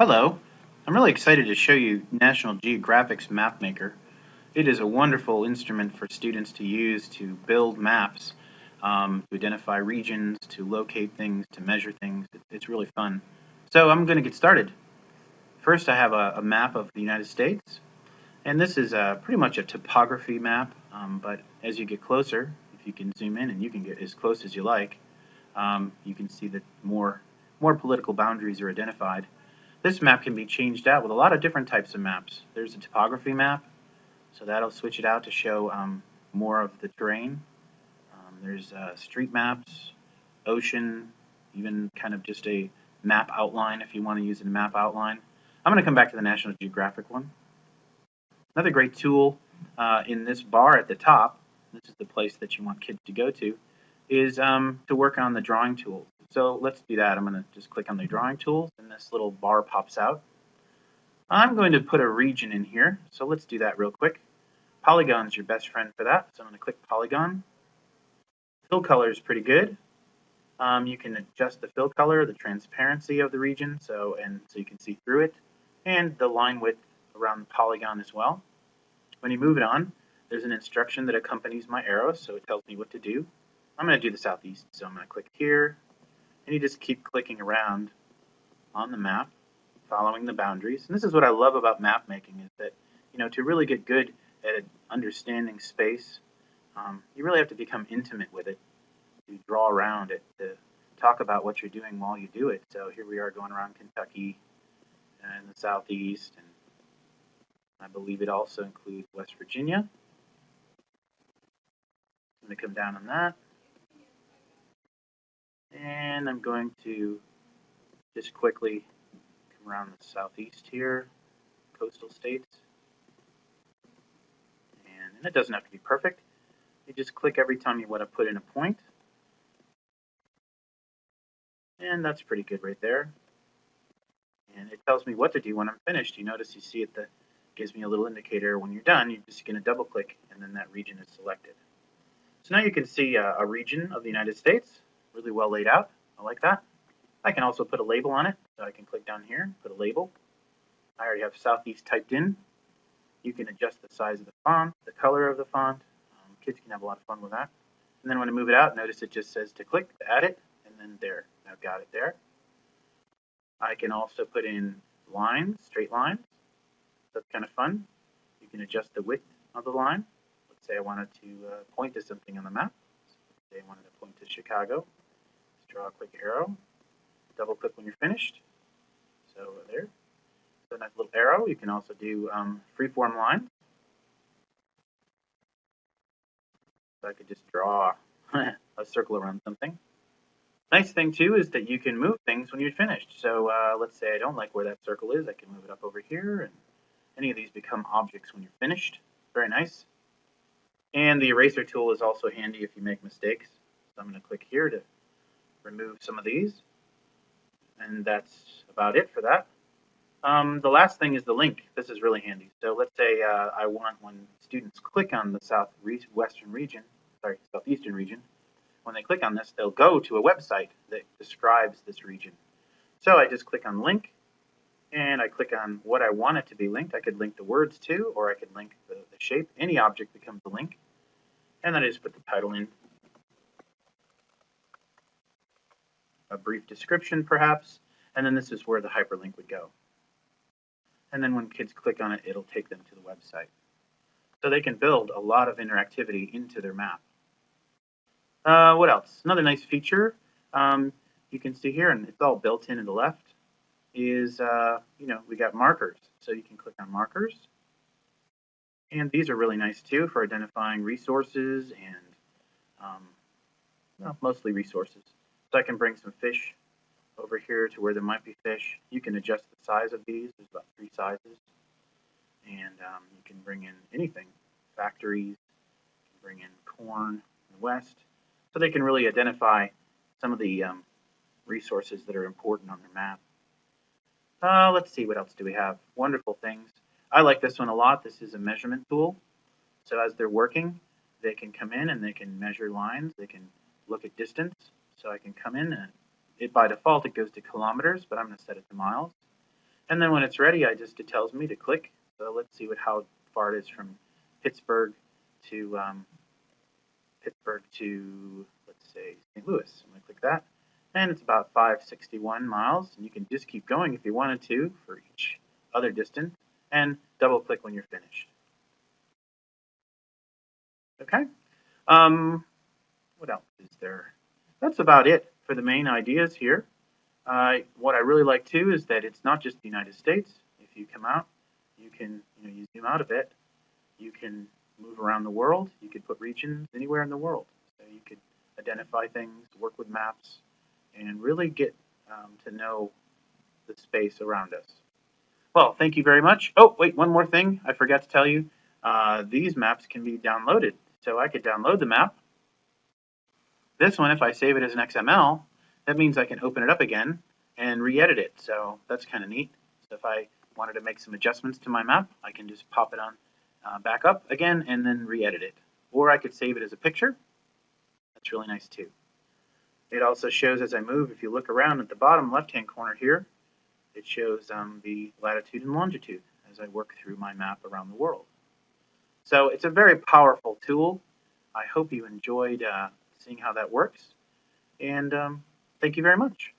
Hello. I'm really excited to show you National Geographic's Mapmaker. It is a wonderful instrument for students to use to build maps, to identify regions, to locate things, to measure things. It's really fun. So I'm going to get started. First, I have a map of the United States, and this is pretty much a topography map, but as you get closer, if you can zoom in and you can get as close as you like, you can see that more political boundaries are identified. This map can be changed out with a lot of different types of maps. There's a topography map, so that'll switch it out to show more of the terrain. There's street maps, ocean, even kind of just a map outline if you want to use a map outline. I'm going to come back to the National Geographic one. Another great tool in this bar at the top, this is the place that you want kids to go to, is to work on the drawing tools. So let's do that. I'm going to just click on the drawing tools, and this little bar pops out. I'm going to put a region in here, so let's do that real quick. Polygon is your best friend for that, so I'm going to click Polygon. Fill color is pretty good. You can adjust the fill color, the transparency of the region, so you can see through it, and the line width around the polygon as well. When you move it on, there's an instruction that accompanies my arrow, so it tells me what to do. I'm going to do the southeast, so I'm going to click here, and you just keep clicking around on the map, following the boundaries. And this is what I love about map making, is that, to really get good at understanding space, you really have to become intimate with it, to draw around it, to talk about what you're doing while you do it. So here we are going around Kentucky and the southeast, and I believe it also includes West Virginia. I'm going to come down on that. And I'm going to just quickly come around the southeast here, coastal states. And it doesn't have to be perfect. You just click every time you want to put in a point. And that's pretty good right there. And it tells me what to do when I'm finished. You notice you see it gives me a little indicator. When you're done, you're just going to double click, and then that region is selected. So now you can see a region of the United States, really well laid out. I like that. I can also put a label on it, so I can click down here, put a label. I already have Southeast typed in. You can adjust the size of the font, the color of the font. Kids can have a lot of fun with that. And then when I move it out, notice it just says to click to add it, and then there. I've got it there. I can also put in lines, straight lines. That's kind of fun. You can adjust the width of the line. Let's say I wanted to point to something on the map. Let's say I wanted to point to Chicago. Just draw a quick arrow. Double click when you're finished. So there. So a nice little arrow. You can also do freeform lines. So I could just draw a circle around something. Nice thing too is that you can move things when you're finished. So let's say I don't like where that circle is. I can move it up over here, and any of these become objects when you're finished. Very nice. And the eraser tool is also handy if you make mistakes. So I'm going to click here to remove some of these. And that's about it for that. The last thing is the link. This is really handy. So let's say I want, when students click on the southeastern region, when they click on this, they'll go to a website that describes this region. So I just click on link, and I click on what I want it to be linked. I could link the words to, or I could link the shape. Any object becomes a link. And then I just put the title in. A brief description, perhaps. And then this is where the hyperlink would go. And then when kids click on it, it'll take them to the website. So they can build a lot of interactivity into their map. What else? Another nice feature you can see here, and it's all built in to the left, is, we got markers. So you can click on markers. And these are really nice too for identifying resources and, mostly resources. So I can bring some fish over here to where there might be fish. You can adjust the size of these. There's about 3 sizes. And you can bring in anything. Factories, you can bring in corn in the west. So they can really identify some of the resources that are important on their map. Let's see, what else do we have? Wonderful things. I like this one a lot. This is a measurement tool. So as they're working, they can come in and they can measure lines. They can look at distance. So I can come in and by default it goes to kilometers, but I'm going to set it to miles. And then when it's ready, it tells me to click. So let's see how far it is from Pittsburgh to let's say St. Louis. I'm going to click that, and it's about 561 miles. And you can just keep going if you wanted to for each other distance, and double click when you're finished. Okay. Um, what else is there? That's about it for the main ideas here. What I really like too is that it's not just the United States. If you come out, you can, you zoom out a bit, you can move around the world. You could put regions anywhere in the world. So you could identify things, work with maps, and really get to know the space around us. Well, thank you very much. Oh, wait, one more thing I forgot to tell you. These maps can be downloaded. So I could download the map. This one, if I save it as an XML, that means I can open it up again and re-edit it. So that's kind of neat. So if I wanted to make some adjustments to my map, I can just pop it on back up again and then re-edit it. Or I could save it as a picture. That's really nice too. It also shows as I move, if you look around at the bottom left-hand corner here, it shows the latitude and longitude as I work through my map around the world. So it's a very powerful tool. I hope you enjoyed seeing how that works. And thank you very much.